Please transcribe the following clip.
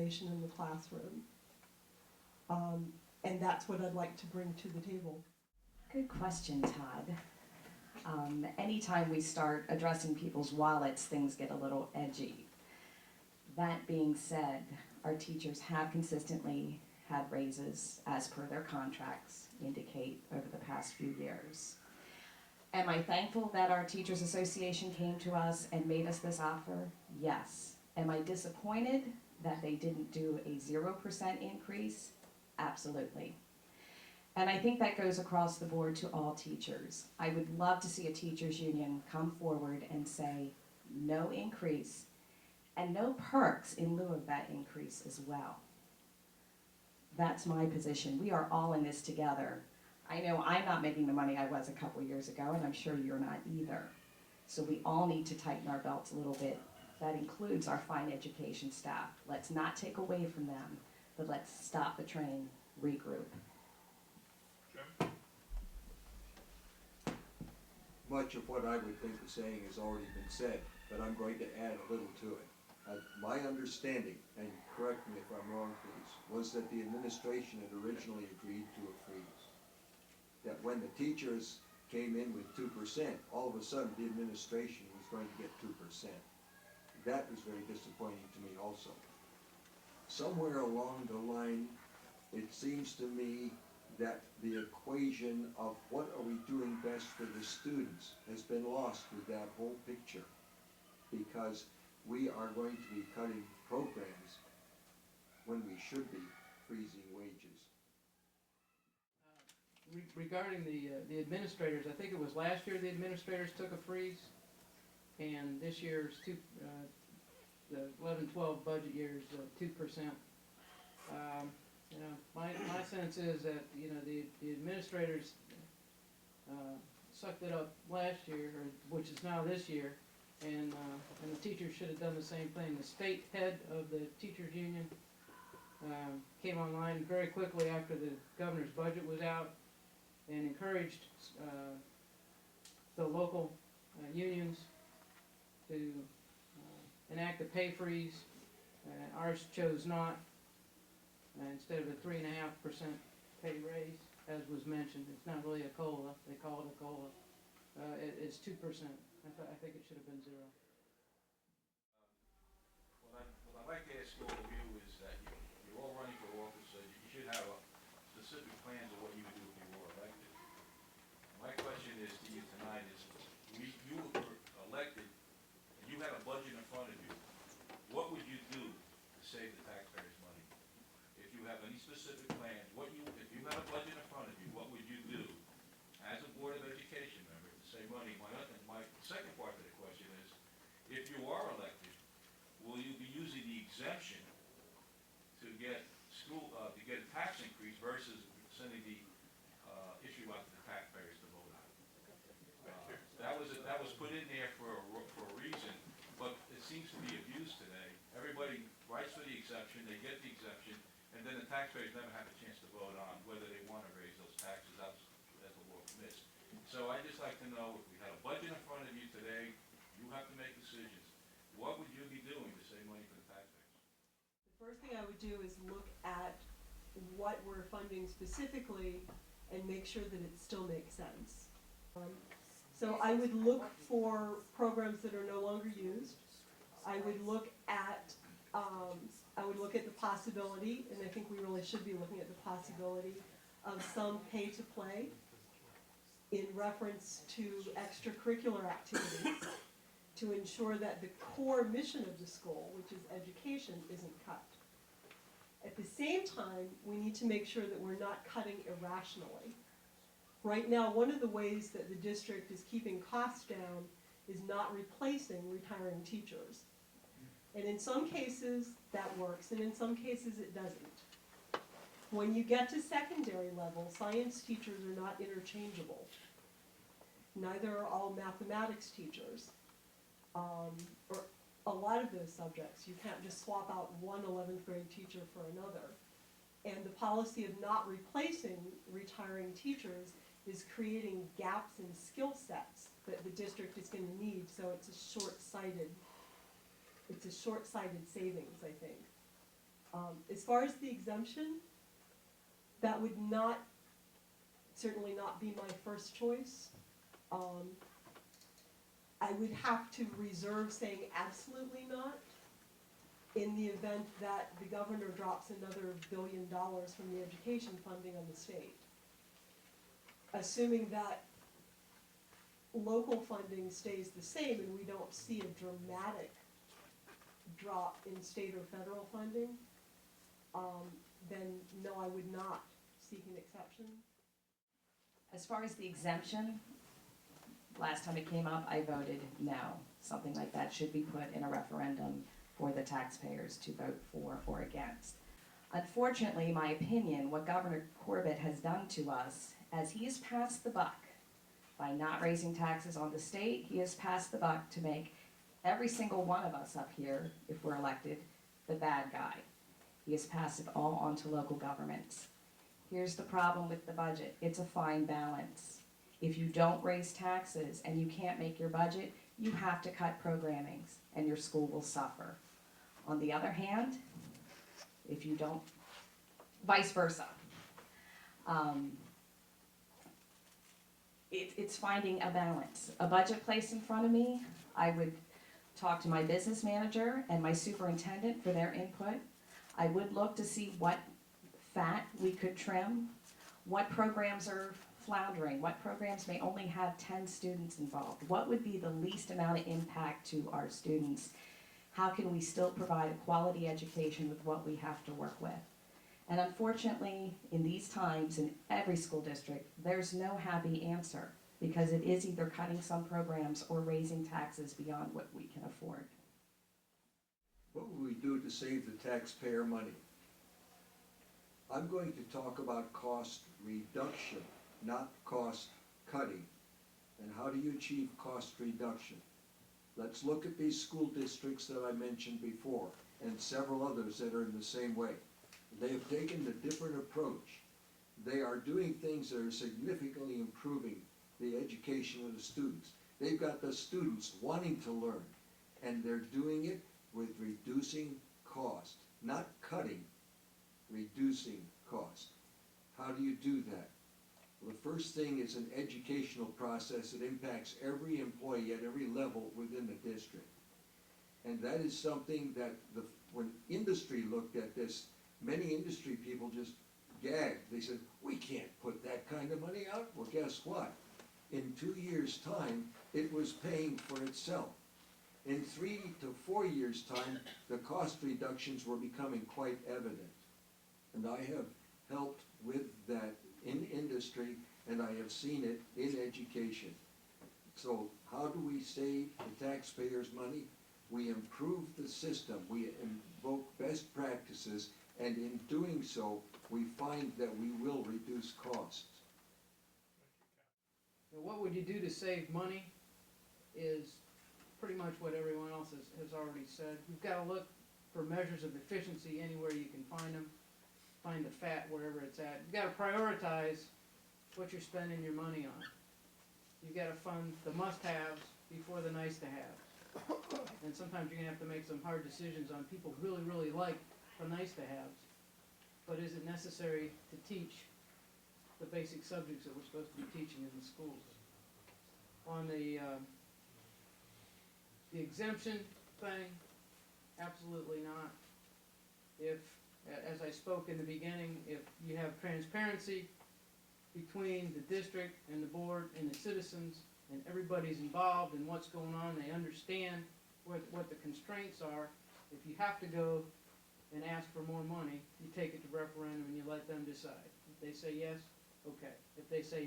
in the classroom. And that's what I'd like to bring to the table. Good question, Todd. Anytime we start addressing people's wallets, things get a little edgy. That being said, our teachers have consistently had raises as per their contracts indicate over the past few years. Am I thankful that our Teachers Association came to us and made us this offer? Yes. Am I disappointed that they didn't do a 0% increase? Absolutely. And I think that goes across the board to all teachers. I would love to see a teachers union come forward and say no increase and no perks in lieu of that increase as well. That's my position. We are all in this together. I know I'm not making the money I was a couple years ago, and I'm sure you're not either. So we all need to tighten our belts a little bit. That includes our fine education staff. Let's not take away from them, but let's stop the train, regroup. Much of what I would think of saying has already been said, but I'm going to add a little to it. My understanding, and correct me if I'm wrong please, was that the administration had originally agreed to a freeze. That when the teachers came in with 2%, all of a sudden the administration was going to get 2%. That was very disappointing to me also. Somewhere along the line, it seems to me that the equation of what are we doing best for the students has been lost with that whole picture, because we are going to be cutting programs when we should be freezing wages. Regarding the administrators, I think it was last year the administrators took a freeze, and this year's the 11-12 budget year's 2%. You know, my sense is that the administrators sucked it up last year, which is now this year, and the teachers should have done the same thing. The state head of the teachers union came online very quickly after the governor's budget was out and encouraged the local unions to enact a pay freeze. Ours chose not. Instead of a 3.5% pay raise, as was mentioned. It's not really a COLA. They call it a COLA. It's 2%. I think it should have been 0. What I'd like to ask all of you is that you're all running for office, so you should have specific plans of what you would do if you were elected. My question is to you tonight is, you were elected and you had a budget in front of you. What would you do to save the taxpayers' money? If you have any specific plans, if you had a budget in front of you, what would you do as a Board of Education member to save money? My second part of the question is, if you are elected, will you be using the exemption to get to get a tax increase versus sending the issue out to the taxpayers to vote on? That was put in there for a reason, but it seems to be abused today. Everybody writes for the exception, they get the exception, and then the taxpayers never have a chance to vote on whether they want to raise those taxes as the law permits. So I'd just like to know, if we had a budget in front of you today, you have to make decisions. What would you be doing to save money for the taxpayers? The first thing I would do is look at what we're funding specifically and make sure that it still makes sense. So I would look for programs that are no longer used. I would look at the possibility, and I think we really should be looking at the possibility of some pay-to-play in reference to extracurricular activities to ensure that the core mission of the school, which is education, isn't cut. At the same time, we need to make sure that we're not cutting irrationally. Right now, one of the ways that the district is keeping costs down is not replacing retiring teachers. And in some cases, that works, and in some cases, it doesn't. When you get to secondary level, science teachers are not interchangeable. Neither are all mathematics teachers, or a lot of those subjects. You can't just swap out one 11th grade teacher for another. And the policy of not replacing retiring teachers is creating gaps in skill sets that the district is going to need, so it's a short-sighted savings, I think. As far as the exemption, that would not, certainly not be my first choice. I would have to reserve saying absolutely not in the event that the governor drops another $1 billion from the education funding on the state. Assuming that local funding stays the same and we don't see a dramatic drop in state or federal funding, then no, I would not seek an exception. As far as the exemption, last time it came up, I voted no. Something like that should be put in a referendum for the taxpayers to vote for or against. Unfortunately, my opinion, what Governor Corbett has done to us, as he has passed the buck by not raising taxes on the state, he has passed the buck to make every single one of us up here, if we're elected, the bad guy. He has passed it all on to local governments. Here's the problem with the budget. It's a fine balance. If you don't raise taxes and you can't make your budget, you have to cut programmings and your school will suffer. On the other hand, if you don't, vice versa. It's finding a balance. A budget placed in front of me, I would talk to my business manager and my superintendent for their input. I would look to see what fat we could trim, what programs are floundering, what programs may only have 10 students involved, what would be the least amount of impact to our students, how can we still provide a quality education with what we have to work with. And unfortunately, in these times, in every school district, there's no happy answer, because it is either cutting some programs or raising taxes beyond what we can afford. What will we do to save the taxpayer money? I'm going to talk about cost reduction, not cost cutting. And how do you achieve cost reduction? Let's look at these school districts that I mentioned before, and several others that are in the same way. They have taken a different approach. They are doing things that are significantly improving the education of the students. They've got the students wanting to learn, and they're doing it with reducing cost, not cutting, reducing cost. How do you do that? Well, the first thing is an educational process that impacts every employee at every level within the district. And that is something that when industry looked at this, many industry people just gagged. They said, we can't put that kind of money out. Well, guess what? In 2 years' time, it was paying for itself. In 3 to 4 years' time, the cost reductions were becoming quite evident. And I have helped with that in industry, and I have seen it in education. So how do we save the taxpayers' money? We improve the system, we invoke best practices, and in doing so, we find that we will reduce costs. Now, what would you do to save money is pretty much what everyone else has already said. You've got to look for measures of efficiency anywhere you can find them, find the fat wherever it's at. You've got to prioritize what you're spending your money on. You've got to fund the must-haves before the nice-to-haves. And sometimes you're going to have to make some hard decisions on people really, really like the nice-to-haves. But is it necessary to teach the basic subjects that we're supposed to be teaching in the schools? On the exemption thing, absolutely not. If, as I spoke in the beginning, if you have transparency between the district and the board and the citizens, and everybody's involved in what's going on, they understand what the constraints are. If you have to go and ask for more money, you take it to referendum and you let them decide. If they say yes, okay. If they say